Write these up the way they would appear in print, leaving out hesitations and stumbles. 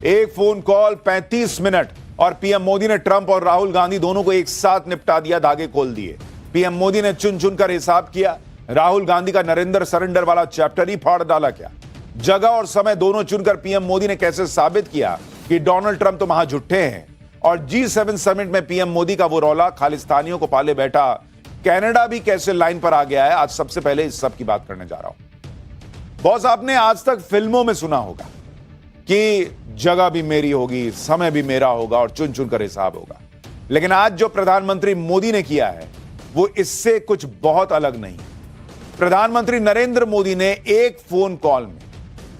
एक phone call 35 minute और PM Modi ने ट्रंप और राहुल गांधी दोनों को एक साथ निपटा दिया, धागे खोल दिए। पीएम मोदी ने चुन चुनकर हिसाब किया। राहुल गांधी का नरेंद्र सरेंडर वाला चैप्टर ही फाड़ डाला क्या? जगह और समय दोनों चुनकर पीएम मोदी ने कैसे साबित किया कि डोनाल्ड ट्रंप तो महाझुट्ठे हैं। और G7 समिट में पीएम मोदी का वो रौला, खालिस्तानियों को पाले बैठा कनाडा भी कैसे लाइन पर आ गया है, आज सबसे पहले इस सब की बात करने जा रहा हूं। बॉस, आपने आज तक फिल्मों में सुना होगा कि जगह भी मेरी होगी, समय भी मेरा होगा और चुन चुन कर हिसाब होगा, लेकिन आज जो प्रधानमंत्री मोदी ने किया है वो इससे कुछ बहुत अलग नहीं। प्रधानमंत्री नरेंद्र मोदी ने एक फोन कॉल में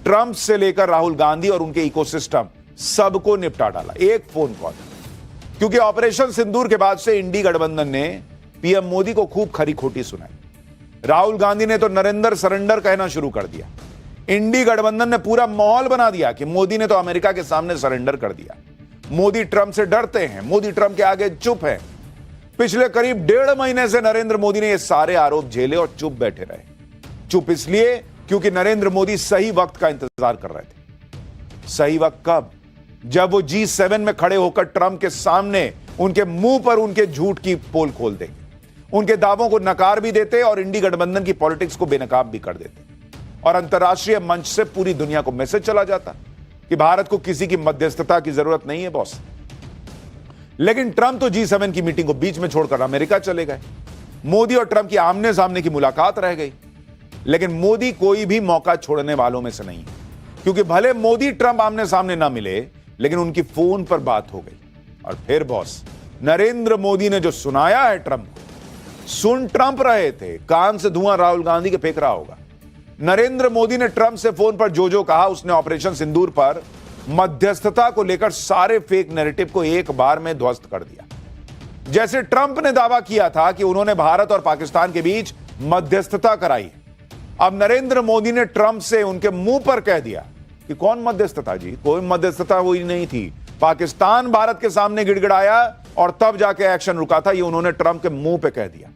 ट्रंप से लेकर राहुल गांधी और उनके इकोसिस्टम सबको निपटा डाला, एक फोन कॉल। क्योंकि ऑपरेशन सिंदूर के बाद से इंडी गठबंधन ने पीएम मोदी को खूब खरी खोटी सुनाई। राहुल गांधी ने तो नरेंद्र सरेंडर कहना शुरू कर दिया। इंडी गठबंधन ने पूरा माहौल बना दिया कि मोदी ने तो अमेरिका के सामने सरेंडर कर दिया। मोदी ट्रंप से डरते हैं, मोदी ट्रंप के आगे चुप है। पिछले करीब 1.5 महीने से नरेंद्र मोदी ने ये सारे आरोप झेले और चुप बैठे रहे। चुप इसलिए क्योंकि नरेंद्र मोदी सही वक्त का इंतजार कर रहे थे। सही वक्त कब? जब वो G7 में खड़े होकर ट्रंप के सामने उनके मुंह पर उनके झूठ की पोल खोल देंगे, उनके दावों को नकार भी देते और इंडी गठबंधन की पॉलिटिक्स को बेनकाब भी कर देते। और अंतर्राष्ट्रीय मंच से पूरी दुनिया को मैसेज चला जाता कि भारत को किसी की मध्यस्थता की जरूरत नहीं है बॉस। लेकिन ट्रंप तो G7 की मीटिंग को बीच में छोड़कर अमेरिका चले गए। मोदी और ट्रंप की आमने सामने की मुलाकात रह गई। लेकिन मोदी कोई भी मौका छोड़ने वालों में से नहीं है, क्योंकि भले मोदी ट्रंप आमने सामने ना मिले, लेकिन उनकी फोन पर बात हो गई। और फिर बॉस, नरेंद्र मोदी ने जो सुनाया है ट्रंप को, सुन ट्रंप रहे थे, कान से धुआं राहुल गांधी के फेंक रहा होगा। नरेंद्र मोदी ने ट्रंप से फोन पर जो कहा, उसने ऑपरेशन सिंदूर पर मध्यस्थता को लेकर सारे फेक नैरेटिव को एक बार में ध्वस्त कर दिया। जैसे ट्रंप ने दावा किया था कि उन्होंने भारत और पाकिस्तान के बीच मध्यस्थता कराई, अब नरेंद्र मोदी ने ट्रंप से उनके मुंह पर कह दिया कि कौन मध्यस्थता जी, कोई मध्यस्थता हुई नहीं थी। पाकिस्तान भारत के सामने गिड़गिड़ाया और तब जाके एक्शन रुका था, ये उन्होंने ट्रंप के मुंह पे कह दिया।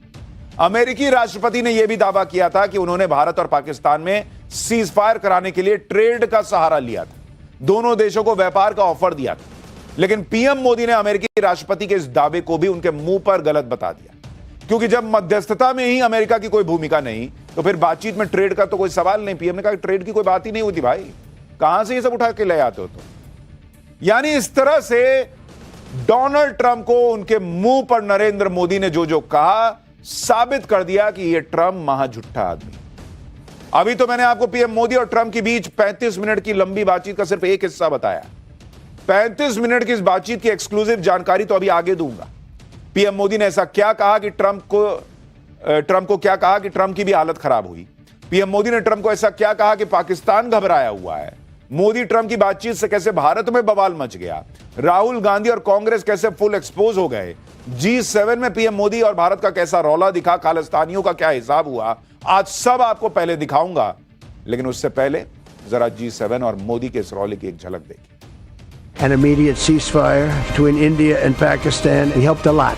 अमेरिकी राष्ट्रपति ने यह भी दावा किया था कि उन्होंने भारत और पाकिस्तान में सीज फायर कराने के लिए ट्रेड का सहारा लिया था, दोनों देशों को व्यापार का ऑफर दिया था। लेकिन पीएम मोदी ने अमेरिकी राष्ट्रपति के इस दावे को भी उनके मुंह पर गलत बता दिया, क्योंकि जब मध्यस्थता में ही अमेरिका की कोई भूमिका नहीं, तो फिर बातचीत में ट्रेड का तो कोई सवाल नहीं। पीएम ने कहा ट्रेड की कोई बात ही नहीं होती भाई, कहां से ये सब उठा के ले आते हो तो। यानी इस तरह से डोनाल्ड ट्रंप को उनके मुंह पर नरेंद्र मोदी ने जो कहा, साबित कर दिया कि यह ट्रंप महाझुट्ठा आदमी। अभी तो मैंने आपको पीएम मोदी और ट्रंप के बीच 35 मिनट की लंबी बातचीत का सिर्फ एक हिस्सा बताया। 35 मिनट की इस बातचीत की एक्सक्लूसिव जानकारी तो अभी आगे दूंगा। पीएम मोदी ने ऐसा क्या कहा कि ट्रंप को क्या कहा कि ट्रंप की भी हालत खराब हुई। पीएम मोदी ने ट्रंप को ऐसा क्या कहा कि पाकिस्तान घबराया हुआ है। मोदी ट्रंप की बातचीत से कैसे भारत में बवाल मच गया। राहुल गांधी और कांग्रेस कैसे फुल एक्सपोज हो गए। G7 में पीएम मोदी और भारत का कैसा रौला दिखा, खालिस्तानियों का क्या हिसाब हुआ, आज सब आपको पहले दिखाऊंगा। लेकिन उससे पहले जरा G7 और मोदी के इस रौले की एक झलक देखिए। An immediate ceasefire between India and Pakistan. We helped a lot.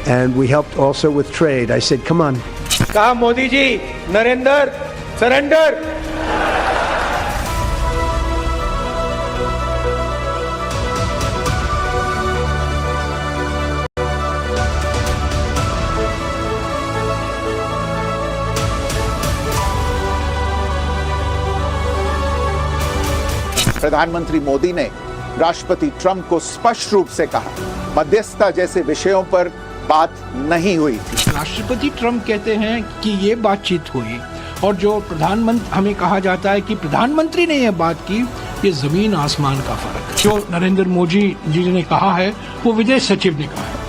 And we helped also with trade. I said, come on. कहा मोदी जी, नरेंद्र सरेंडर। प्रधानमंत्री मोदी ने राष्ट्रपति ट्रंप को स्पष्ट रूप से कहा, मध्यस्थता जैसे विषयों पर बात नहीं हुई थी। राष्ट्रपति ट्रंप कहते हैं कि ये बातचीत हुई, और जो प्रधानमंत्री, हमें कहा जाता है कि प्रधानमंत्री ने यह बात की, ये जमीन आसमान का फर्क है। जो नरेंद्र मोदी जी ने कहा है वो विदेश सचिव ने कहा है।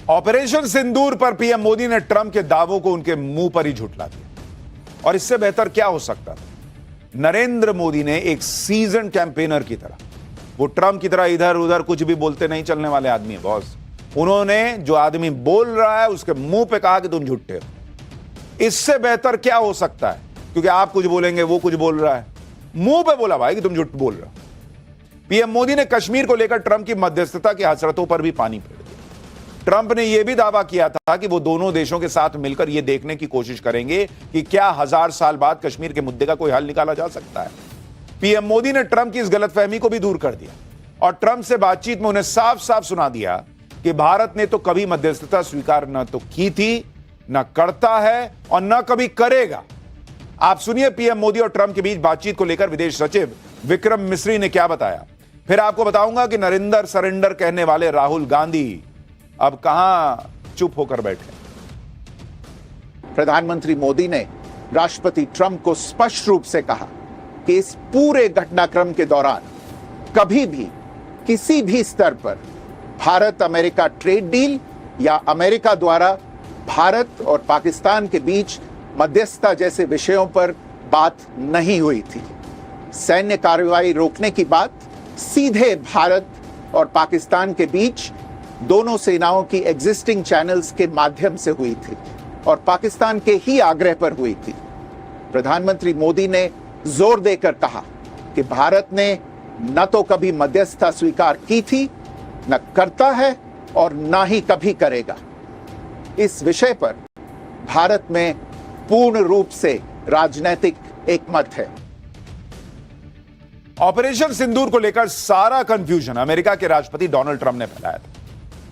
ऑपरेशन सिंदूर पर पीएम मोदी ने ट्रंप के दावों को उनके मुंह पर ही झुठला दिया। और इससे बेहतर क्या हो सकता था? नरेंद्र मोदी ने एक सीजन कैंपेनर की तरह, वो ट्रंप की तरह इधर उधर कुछ भी बोलते नहीं चलने वाले आदमी है बॉस। उन्होंने जो आदमी बोल रहा है उसके मुंह पे कहा कि तुम झूठे हो। इससे बेहतर क्या हो सकता है? क्योंकि आप कुछ बोलेंगे, वो कुछ बोल रहा है, मुंह पे बोला भाई कि तुम झूठ बोल रहे हो। पीएम मोदी ने कश्मीर को लेकर ट्रंप की मध्यस्थता की हसरतों पर भी पानी फेर दिया। ट्रंप ने यह भी दावा किया था कि वो दोनों देशों के साथ मिलकर यह देखने की कोशिश करेंगे कि क्या 1000 साल बाद कश्मीर के मुद्दे का कोई हल निकाला जा सकता है। पीएम मोदी ने ट्रंप की इस गलतफहमी को भी दूर कर दिया और ट्रंप से बातचीत में उन्हें साफ साफ सुना दिया कि भारत ने तो कभी मध्यस्थता स्वीकार न तो की थी, न करता है और न कभी करेगा। आप सुनिए पीएम मोदी और ट्रंप के बीच बातचीत को लेकर विदेश सचिव विक्रम मिस्री ने क्या बताया। फिर आपको बताऊंगा कि नरेंद्र सरेंडर कहने वाले राहुल गांधी अब कहां चुप होकर बैठे। प्रधानमंत्री मोदी ने राष्ट्रपति ट्रंप को स्पष्ट रूप से कहा कि इस पूरे घटनाक्रम के दौरान कभी भी किसी भी स्तर पर भारत अमेरिका ट्रेड डील या अमेरिका द्वारा भारत और पाकिस्तान के बीच मध्यस्थता जैसे विषयों पर बात नहीं हुई थी। सैन्य कार्रवाई रोकने की बात सीधे भारत और पाकिस्तान के बीच दोनों सेनाओं की एग्जिस्टिंग चैनल्स के माध्यम से हुई थी और पाकिस्तान के ही आग्रह पर हुई थी। प्रधानमंत्री मोदी ने जोर देकर कहा कि भारत ने न तो कभी मध्यस्थता स्वीकार की थी, न करता है और न ही कभी करेगा। इस विषय पर भारत में पूर्ण रूप से राजनीतिक एकमत है। ऑपरेशन सिंदूर को लेकर सारा कंफ्यूजन अमेरिका के राष्ट्रपति डोनाल्ड ट्रंप ने फैलाया था।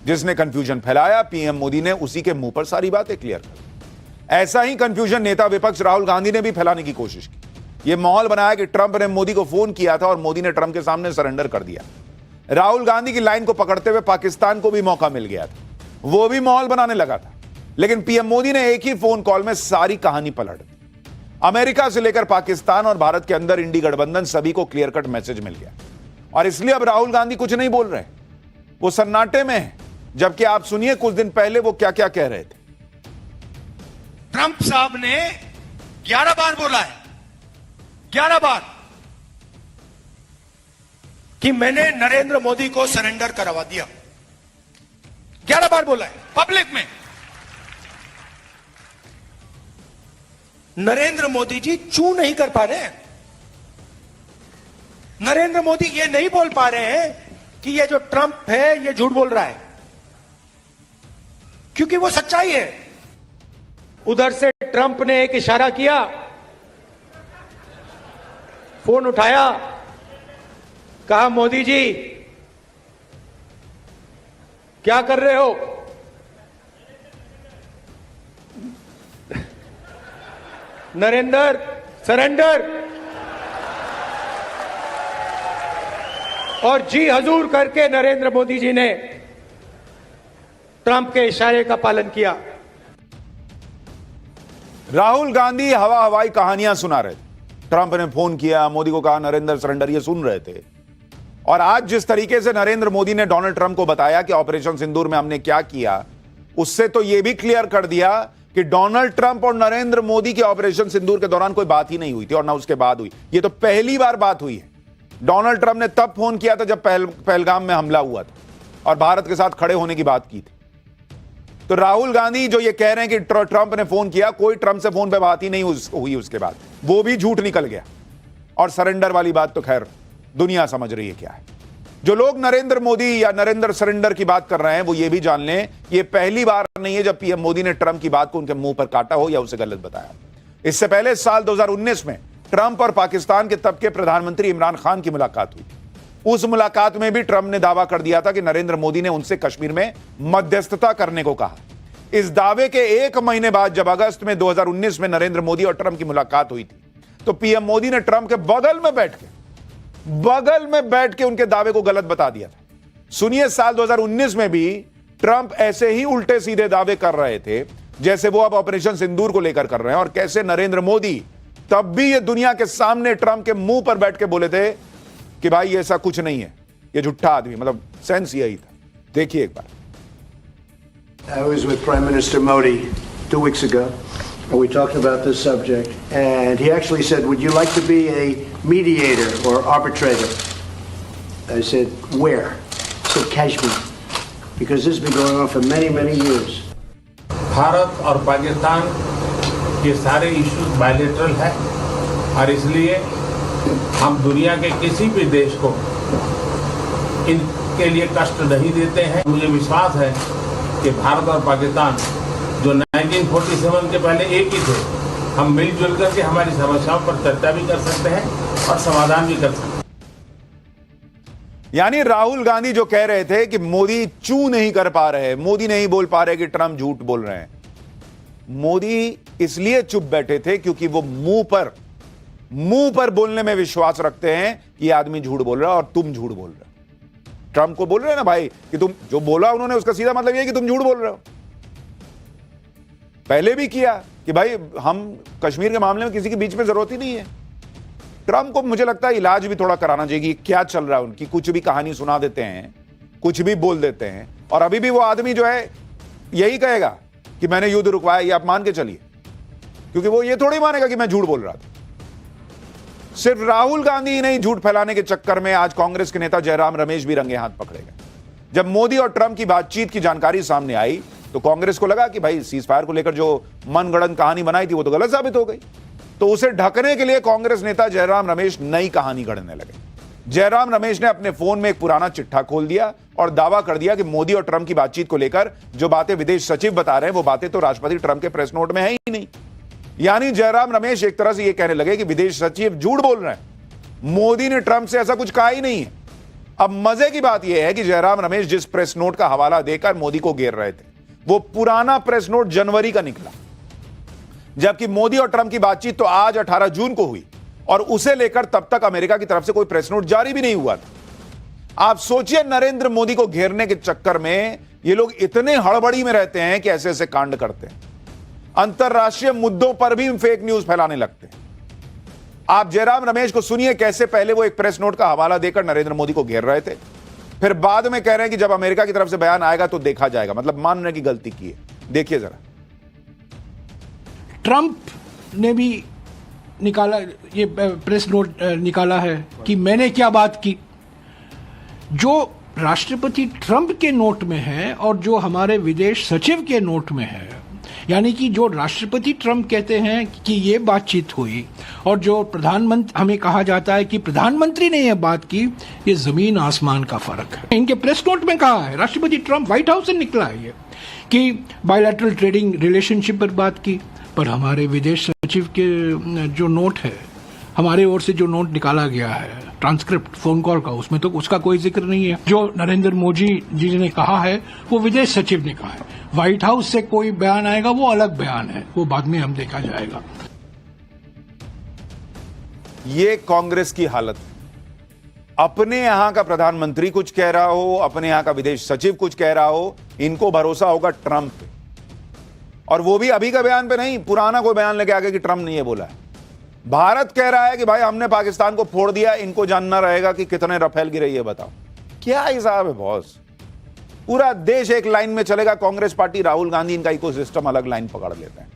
जिसने कंफ्यूजन फैलाया, पीएम मोदी ने उसी के मुंह पर सारी बातें क्लियर कर दी। ऐसा ही कंफ्यूजन नेता विपक्ष राहुल गांधी ने भी फैलाने की कोशिश की। यह माहौल बनाया कि ट्रंप ने मोदी को फोन किया था और मोदी ने ट्रंप के सामने सरेंडर कर दिया। राहुल गांधी की लाइन को पकड़ते हुए पाकिस्तान को भी मौका मिल गया था, वो भी माहौल बनाने लगा था। लेकिन पीएम मोदी ने एक ही फोन कॉल में सारी कहानी पलट दी। अमेरिका से लेकर पाकिस्तान और भारत के अंदर इंडी गठबंधन सभी को क्लियर कट मैसेज मिल गया और इसलिए अब राहुल गांधी कुछ नहीं बोल रहे, वो सन्नाटे में है। जबकि आप सुनिए कुछ दिन पहले वो क्या क्या कह रहे थे। ट्रंप साहब ने 11 बार बोला है, 11 बार, कि मैंने नरेंद्र मोदी को सरेंडर करवा दिया। 11 बार बोला है पब्लिक में। नरेंद्र मोदी जी चू नहीं कर पा रहे हैं। नरेंद्र मोदी ये नहीं बोल पा रहे हैं कि ये जो ट्रंप है ये झूठ बोल रहा है, क्योंकि वो सच्चाई है। उधर से ट्रंप ने एक इशारा किया, फोन उठाया, कहा मोदी जी क्या कर रहे हो? नरेंद्र सरेंडर, और जी हजूर करके नरेंद्र मोदी जी ने ट्रंप के इशारे का पालन किया। राहुल गांधी हवा हवाई कहानियां सुना रहे थे। ट्रंप ने फोन किया, मोदी को कहा नरेंद्र सरेंडर, ये सुन रहे थे। और आज जिस तरीके से नरेंद्र मोदी ने डोनाल्ड ट्रंप को बताया कि ऑपरेशन सिंदूर में हमने क्या किया, उससे तो यह भी क्लियर कर दिया कि डोनाल्ड ट्रंप और नरेंद्र मोदी के ऑपरेशन सिंदूर के दौरान कोई बात ही नहीं हुई थी और ना उसके बाद हुई। यह तो पहली बार बात हुई है। डोनाल्ड ट्रंप ने तब फोन किया था जब पहलगाम में हमला हुआ था और भारत के साथ खड़े होने की बात की थी। तो राहुल गांधी जो ये कह रहे हैं कि ट्रंप ने फोन किया, कोई ट्रंप से फोन पे बात ही नहीं हुई उसके बाद, वो भी झूठ निकल गया। और सरेंडर वाली बात तो खैर दुनिया समझ रही है क्या है। जो लोग नरेंद्र मोदी या नरेंद्र सरेंडर की बात कर रहे हैं वो ये भी जान लें, ये पहली बार नहीं है जब पीएम मोदी ने ट्रंप की बात को उनके मुंह पर काटा हो या उसे गलत बताया। इससे पहले साल 2019 में ट्रंप और पाकिस्तान के तब के प्रधानमंत्री इमरान खान की मुलाकात हुई। उस मुलाकात में भी ट्रंप ने दावा कर दिया था कि नरेंद्र मोदी ने उनसे कश्मीर में मध्यस्थता करने को कहा। इस दावे के एक महीने बाद जब अगस्त में 2019 में नरेंद्र मोदी और ट्रंप की मुलाकात हुई थी, तो पीएम मोदी ने ट्रंप के बगल में बैठ के उनके दावे को गलत बता दिया था। सुनिए, साल 2019 में भी ट्रंप ऐसे ही उल्टे सीधे दावे कर रहे थे जैसे वो अब ऑपरेशन सिंदूर को लेकर कर रहे हैं, और कैसे नरेंद्र मोदी तब भी ये दुनिया के सामने ट्रंप के मुंह पर बैठ के बोले थे कि भाई ऐसा कुछ नहीं है, ये झूठा आदमी, मतलब सेंस यही था। देखिए एक बार। I was with Prime Minister Modi 2 weeks ago, and we talked about this subject, and he actually said, would you like to be a mediator or arbitrator? I said, where? He said, Kashmir, because this has been going on for many, many years. Bharat और पाकिस्तान के सारे issues bilateral है और इसलिए हम दुनिया के किसी भी देश को इनके लिए कष्ट नहीं देते हैं। मुझे विश्वास है कि भारत और पाकिस्तान जो 1947 के पहले एक ही थे, हम मिलजुल करके हमारी समस्याओं पर चर्चा भी कर सकते हैं और समाधान भी कर सकते हैं। यानी राहुल गांधी जो कह रहे थे कि मोदी चू नहीं कर पा रहे, मोदी नहीं बोल पा रहे कि ट्रंप झूठ बोल रहे हैं, मोदी इसलिए चुप बैठे थे क्योंकि वो मुंह पर बोलने में विश्वास रखते हैं कि आदमी झूठ बोल रहा है और तुम झूठ बोल रहे हो। ट्रंप को बोल रहे हैं ना भाई कि तुम जो बोला उन्होंने उसका सीधा मतलब यह है कि तुम झूठ बोल रहे हो। पहले भी किया कि भाई हम कश्मीर के मामले में किसी के बीच में जरूरत ही नहीं है। ट्रंप को मुझे लगता है इलाज भी थोड़ा कराना चाहिए कि क्या चल रहा है उनकी, कुछ भी कहानी सुना देते हैं, कुछ भी बोल देते हैं, और अभी भी वो आदमी जो है यही कहेगा कि मैंने युद्ध रुकवाया, ये आप मान के चलिए, क्योंकि वो ये थोड़ी मानेगा कि मैं झूठ बोल रहा था। सिर्फ राहुल गांधी ही नहीं, झूठ फैलाने के चक्कर में आज कांग्रेस के नेता जयराम रमेश भी रंगे हाथ पकड़े गए। जब मोदी और ट्रंप की बातचीत की जानकारी सामने आई तो कांग्रेस को लगा कि भाई सीज फायर को लेकर जो मनगढ़ंत कहानी बनाई थी वो तो गलत साबित हो गई, तो उसे ढकने के लिए कांग्रेस नेता जयराम रमेश नई कहानी गढ़ने लगे। जयराम रमेश ने अपने फोन में एक पुराना चिट्ठा खोल दिया और दावा कर दिया कि मोदी और ट्रंप की बातचीत को लेकर जो बातें विदेश सचिव बता रहे हैं वो बातें तो राष्ट्रपति ट्रंप के प्रेस नोट में है ही नहीं। यानी जयराम रमेश एक तरह से यह कहने लगे कि विदेश सचिव झूठ बोल रहे हैं, मोदी ने ट्रंप से ऐसा कुछ कहा ही नहीं है। अब मजे की बात यह है कि जयराम रमेश जिस प्रेस नोट का हवाला देकर मोदी को घेर रहे थे वो पुराना प्रेस नोट जनवरी का निकला, जबकि मोदी और ट्रंप की बातचीत तो आज 18 जून को हुई और उसे लेकर तब तक अमेरिका की तरफ से कोई प्रेस नोट जारी भी नहीं हुआ था। आप सोचिए, नरेंद्र मोदी को घेरने के चक्कर में ये लोग इतने हड़बड़ी में रहते हैं कि ऐसे ऐसे कांड करते हैं, अंतरराष्ट्रीय मुद्दों पर भी फेक न्यूज फैलाने लगते हैं। आप जयराम रमेश को सुनिए कैसे पहले वो एक प्रेस नोट का हवाला देकर नरेंद्र मोदी को घेर रहे थे, फिर बाद में कह रहे हैं कि जब अमेरिका की तरफ से बयान आएगा तो देखा जाएगा, मतलब मानने की गलती की है। देखिए जरा, ट्रंप ने भी निकाला ये प्रेस नोट निकाला है कि मैंने क्या बात की। जो राष्ट्रपति ट्रंप के नोट में है और जो हमारे विदेश सचिव के नोट में है, यानी कि जो राष्ट्रपति ट्रंप कहते हैं कि ये बातचीत हुई और जो प्रधानमंत्री हमें कहा जाता है कि प्रधानमंत्री ने ये बात की, ये जमीन आसमान का फर्क है। इनके प्रेस नोट में कहा है, राष्ट्रपति ट्रंप व्हाइट हाउस से निकला है ये कि बायलैटरल ट्रेडिंग रिलेशनशिप पर बात की, पर हमारे विदेश सचिव के जो नोट है, हमारे ओर से जो नोट निकाला गया है ट्रांसक्रिप्ट फोन कॉल का, उसमें तो उसका कोई जिक्र नहीं है। जो नरेंद्र मोदी जी ने कहा है वो विदेश सचिव ने कहा है। व्हाइट हाउस से कोई बयान आएगा वो अलग बयान है, वो बाद में हम देखा जाएगा। ये कांग्रेस की हालत है। अपने यहां का प्रधानमंत्री कुछ कह रहा हो, अपने यहां का विदेश सचिव कुछ कह रहा हो, इनको भरोसा होगा ट्रंप पे, और वो भी अभी का बयान पे नहीं, पुराना कोई बयान लेके आगे कि ट्रंप ने ये बोला है। भारत कह रहा है कि भाई हमने पाकिस्तान को फोड़ दिया, इनको जानना रहेगा कि कितने रफेल गिरे, ये बताओ। क्या हिसाब है बॉस? पूरा देश एक लाइन में चलेगा, कांग्रेस पार्टी, राहुल गांधी, इनका इकोसिस्टम अलग लाइन पकड़ लेते हैं।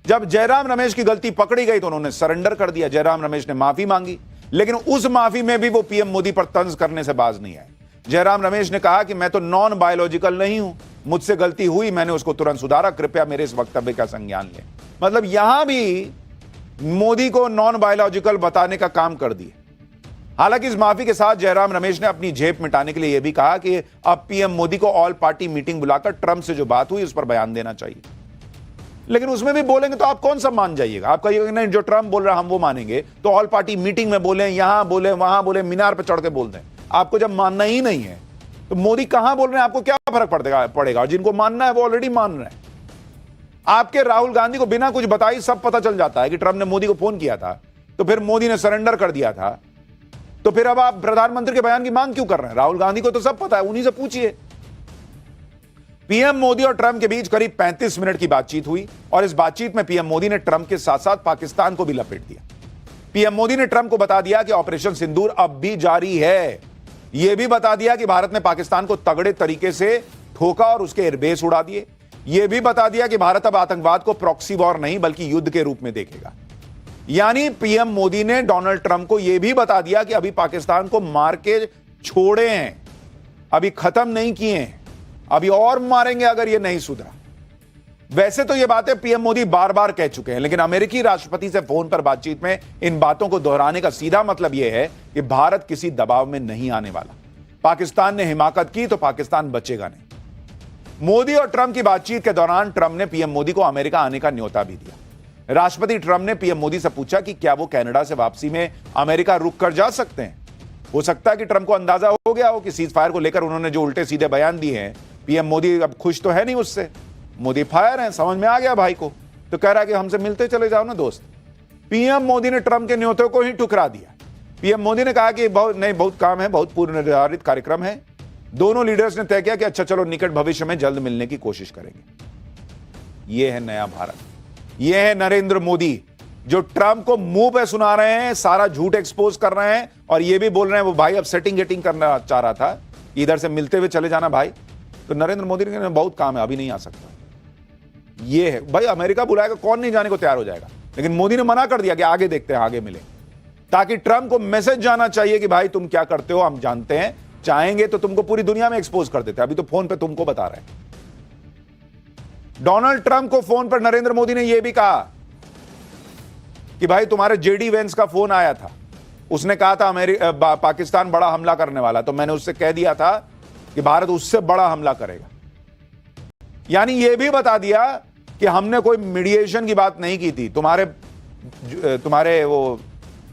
जब जयराम रमेश की गलती पकड़ी गई तो उन्होंने सरेंडर कर दिया, जयराम रमेश ने माफी मांगी, लेकिन उस माफी में भी वो पीएम मोदी पर तंज करने से बाज नहीं आए। जयराम रमेश ने कहा कि मैं तो नॉन बायोलॉजिकल नहीं हूं, मुझसे गलती हुई, मैंने उसको तुरंत सुधारा, कृपया मेरे इस वक्तव्य का संज्ञान लें। मतलब यहां भी मोदी को नॉन बायोलॉजिकल बताने का काम कर दिए। हालांकि इस माफी के साथ जयराम रमेश ने अपनी झेप मिटाने के लिए यह भी कहा कि अब पीएम मोदी को ऑल पार्टी मीटिंग बुलाकर ट्रंप से जो बात हुई उस पर बयान देना चाहिए। लेकिन उसमें भी बोलेंगे तो आप कौन सा मान जाइएगा? आप कहिएगा नहीं, जो ट्रंप बोल रहा है हम वो मानेंगे, तो ऑल पार्टी मीटिंग में बोले, यहां बोले, वहां बोले, मीनार पर चढ़ के बोल दें। आपको जब मानना ही नहीं है तो मोदी कहां बोल रहे हैं, आपको क्या फर्क पड़ेगा? और जिनको मानना है वो ऑलरेडी मान रहे हैं। आपके राहुल गांधी को बिना कुछ बताई सब पता चल जाता है कि ट्रंप ने मोदी को फोन किया था, तो फिर मोदी ने सरेंडर कर दिया था, तो फिर अब आप प्रधानमंत्री के बयान की मांग क्यों कर रहे हैं? राहुल गांधी को तो सब पता है, उन्हीं से पूछिए। पीएम मोदी और ट्रंप के बीच करीब 35 मिनट की बातचीत हुई और इस बातचीत में पीएम मोदी ने ट्रंप के साथ साथ पाकिस्तान को भी लपेट दिया। पीएम मोदी ने ट्रंप को बता दिया कि ऑपरेशन सिंदूर अब भी जारी है। यह भी बता दिया कि भारत ने पाकिस्तान को तगड़े तरीके से ठोका और उसके एयरबेस उड़ा दिए। यह भी बता दिया कि भारत अब आतंकवाद को प्रॉक्सी वॉर नहीं बल्कि युद्ध के रूप में देखेगा। यानी पीएम मोदी ने डोनाल्ड ट्रंप को यह भी बता दिया कि अभी पाकिस्तान को मार के छोड़े हैं, अभी खत्म नहीं किए हैं, अभी और मारेंगे अगर यह नहीं सुधरा। वैसे तो यह बातें पीएम मोदी बार बार कह चुके हैं, लेकिन अमेरिकी राष्ट्रपति से फोन पर बातचीत में इन बातों को दोहराने का सीधा मतलब यह है कि भारत किसी दबाव में नहीं आने वाला। पाकिस्तान ने हिमाकत की तो पाकिस्तान बचेगा नहीं। मोदी और ट्रंप की बातचीत के दौरान ट्रंप ने पीएम मोदी को अमेरिका आने का न्योता भी दिया। राष्ट्रपति ट्रंप ने पीएम मोदी से पूछा कि क्या वो कनाडा से वापसी में अमेरिका रुक कर जा सकते हैं। हो सकता है कि ट्रंप को अंदाजा हो गया हो कि सीज फायर को लेकर उन्होंने जो उल्टे सीधे बयान दिए हैं, पीएम मोदी अब खुश तो है नहीं उससे। मोदी फायर हैं, समझ में आ गया भाई को, तो कह रहा है कि हमसे मिलते चले जाओ ना दोस्त। पीएम मोदी ने ट्रंप के न्योते को ही ठुकरा दिया। पीएम मोदी ने कहा कि बहुत काम है, बहुत पूर्व निर्धारित कार्यक्रम है। दोनों लीडर्स ने तय किया कि अच्छा चलो निकट भविष्य में जल्द मिलने की कोशिश करेंगे। यह है नया भारत, यह है नरेंद्र मोदी जो ट्रंप को मुंह पे सुना रहे हैं, सारा झूठ एक्सपोज कर रहे हैं और यह भी बोल रहे हैं वो भाई अब सेटिंग गेटिंग करना चाह रहा था, इधर से मिलते हुए चले जाना भाई। तो नरेंद्र मोदी ने बहुत काम है, अभी नहीं आ सकता। यह है भाई, अमेरिका बुलाएगा, कौन नहीं जाने को तैयार हो जाएगा, लेकिन मोदी ने मना कर दिया कि आगे देखते हैं, आगे मिले, ताकि ट्रंप को मैसेज जाना चाहिए कि भाई तुम क्या करते हो हम जानते हैं, चाहेंगे तो तुमको पूरी दुनिया में एक्सपोज कर देते हैं, अभी तो फोन पे तुमको बता रहे हैं। डोनाल्ड ट्रंप को फोन पर नरेंद्र मोदी ने यह भी कहा कि भाई तुम्हारे जेडी वेंस का फोन आया था, उसने कहा था पाकिस्तान बड़ा हमला करने वाला, तो मैंने उससे कह दिया था कि भारत उससे बड़ा हमला करेगा। यानी यह भी बता दिया कि हमने कोई मीडिएशन की बात नहीं की थी, तुम्हारे वो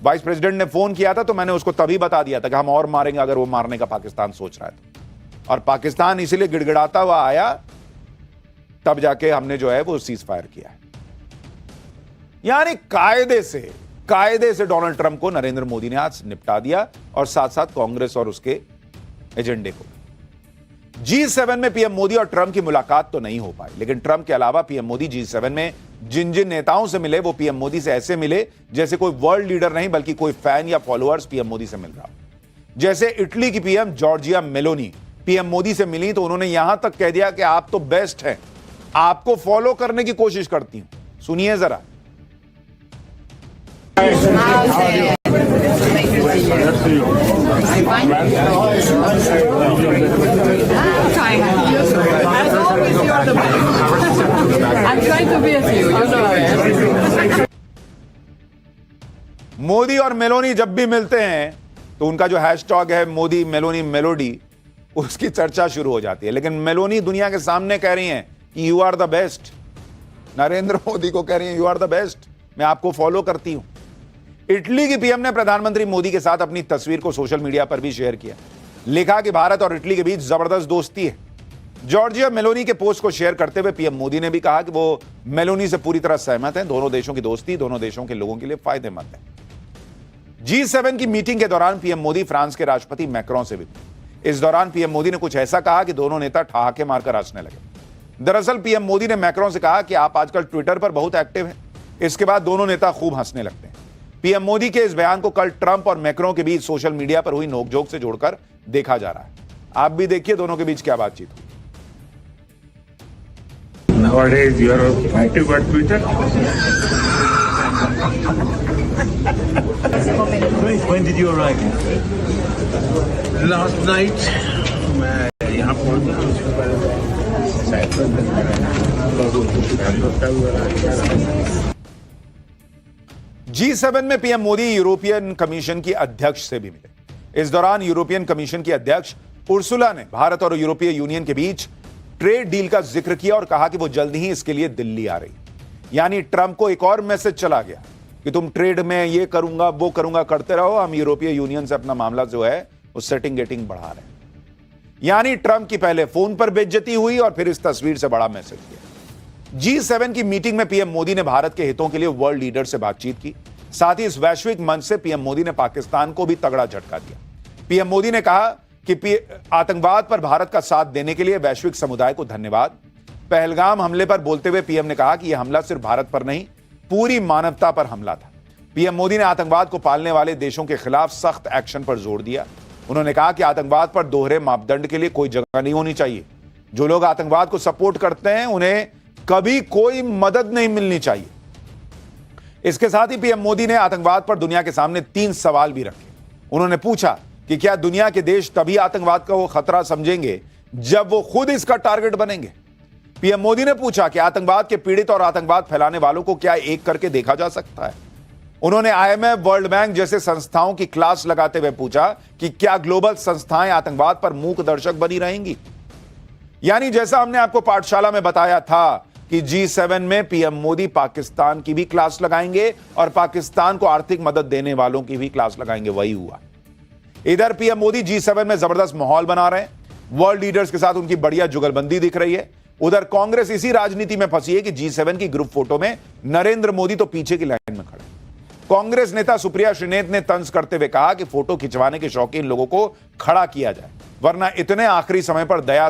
वाइस प्रेसिडेंट ने फोन किया था तो मैंने उसको तभी बता दिया था कि हम और मारेंगे अगर वो मारने का पाकिस्तान सोच रहा है तो। और पाकिस्तान इसीलिए गिड़गिड़ाता हुआ आया, तब जाके हमने जो है वो सीज फायर किया है। यानी कायदे से डोनाल्ड ट्रंप को नरेंद्र मोदी ने आज निपटा दिया और साथ साथ कांग्रेस और उसके एजेंडे को। G7 में पीएम मोदी और ट्रंप की मुलाकात तो नहीं हो पाई, लेकिन ट्रंप के अलावा पीएम मोदी G7 में जिन जिन नेताओं से मिले वो पीएम मोदी से ऐसे मिले जैसे कोई वर्ल्ड लीडर नहीं बल्कि कोई फैन या फॉलोअर्स पीएम मोदी से मिल रहा। जैसे इटली की PM Giorgia Meloni PM Modi से मिली तो उन्होंने यहां तक कह दिया कि आप तो बेस्ट हैं, आपको फॉलो करने की कोशिश करती हूं। सुनिए जरा। मोदी और मेलोनी जब भी मिलते हैं तो उनका जो हैशटैग है मोदी मेलोनी मेलोडी, उसकी चर्चा शुरू हो जाती है। लेकिन मेलोनी दुनिया के सामने कह रही हैं कि you are the best. Narendra Modi को कह रही हैं यू आर द बेस्ट, मैं आपको फॉलो करती हूं। इटली की पीएम ने प्रधानमंत्री मोदी के साथ अपनी तस्वीर को सोशल मीडिया पर भी शेयर किया, लिखा कि भारत और इटली के बीच जबरदस्त दोस्ती है। जॉर्जिया मेलोनी के पोस्ट को शेयर करते हुए पीएम मोदी ने भी कहा कि वो मेलोनी से पूरी तरह सहमत हैं, दोनों देशों की दोस्ती दोनों देशों के लोगों के लिए फायदेमंद है। G7 की मीटिंग के दौरान पीएम मोदी फ्रांस के राष्ट्रपति मैक्रों से भी मिले। इस दौरान पीएम मोदी ने कुछ ऐसा कहा कि दोनों नेता ठहाके मारकर हंसने लगे। दरअसल पीएम मोदी ने मैक्रों से कहा कि आप आजकल ट्विटर पर बहुत एक्टिव हैं। इसके बाद दोनों नेता खूब हंसने लगते हैं। पीएम मोदी के इस बयान को कल ट्रंप और मैक्रों के बीच सोशल मीडिया पर हुई नोकझोंक से जोड़कर देखा जा रहा है। आप भी देखिए दोनों के बीच क्या बातचीत हुई। Nowadays, you are active on Twitter. When did you arrive? Last night. मैं यहाँ G7 में पीएम मोदी यूरोपियन कमीशन की अध्यक्ष से भी मिले। इस दौरान यूरोपियन कमीशन की अध्यक्ष उर्सुला ने भारत और यूरोपीय यूनियन के बीच ट्रेड डील का जिक्र किया और कहा कि वो जल्द ही इसके लिए दिल्ली आ रही। यानी ट्रंप को एक और मैसेज चला गया कि तुम ट्रेड में ये करूंगा वो करूंगा करते रहो, हम यूरोपीय यूनियन से अपना मामला जो है वो सेटिंग गेटिंग बढ़ा रहे हैं। यानी ट्रंप की पहले फोन पर बेइज्जती हुई और फिर इस तस्वीर से बड़ा मैसेज दिया। G7 की मीटिंग में पीएम मोदी ने भारत के हितों के लिए वर्ल्ड लीडर से बातचीत की। साथ ही इस वैश्विक मंच से पीएम मोदी ने पाकिस्तान को भी तगड़ा झटका दिया। पीएम मोदी ने कहा कि आतंकवाद पर भारत का साथ देने के लिए वैश्विक समुदाय को धन्यवाद। पहलगाम हमले पर बोलते हुए पीएम ने कहा कि यह हमला सिर्फ भारत पर नहीं पूरी मानवता पर हमला था। पीएम मोदी ने आतंकवाद को पालने वाले देशों के खिलाफ सख्त एक्शन पर जोर दिया। उन्होंने कहा कि आतंकवाद पर दोहरे मापदंड के लिए कोई जगह नहीं होनी चाहिए। जो लोग आतंकवाद को सपोर्ट करते हैं उन्हें कभी कोई मदद नहीं मिलनी चाहिए। इसके साथ ही पीएम मोदी ने आतंकवाद पर दुनिया के सामने 3 सवाल भी रखे। उन्होंने पूछा कि क्या दुनिया के देश तभी आतंकवाद का वो खतरा समझेंगे जब वो खुद इसका टारगेट बनेंगे। पीएम मोदी ने पूछा कि आतंकवाद के पीड़ित और आतंकवाद फैलाने वालों को क्या एक करके देखा जा सकता है। उन्होंने IMF, वर्ल्ड बैंक जैसे संस्थाओं की क्लास लगाते हुए पूछा कि क्या ग्लोबल संस्थाएं आतंकवाद पर मूक दर्शक बनी रहेंगी। यानी जैसा हमने आपको पाठशाला में बताया था कि G7 में पीएम मोदी पाकिस्तान की भी क्लास लगाएंगे और पाकिस्तान को आर्थिक मदद देने वालों की भी क्लास लगाएंगे, वही हुआ। इधर पीएम मोदी G7 में जबरदस्त माहौल बना रहे हैं, वर्ल्ड लीडर्स के साथ उनकी बढ़िया जुगलबंदी दिख रही है। उधर कांग्रेस इसी राजनीति में फंसी है कि G7 की ग्रुप फोटो में नरेंद्र मोदी तो पीछे की लाइन में खड़े। कांग्रेस नेता सुप्रिया श्रीनेत ने तंज करते हुए कहा कि फोटो खिंचवाने के शौकीन लोगों को खड़ा किया जाए, वरना इतने आखिरी समय पर दया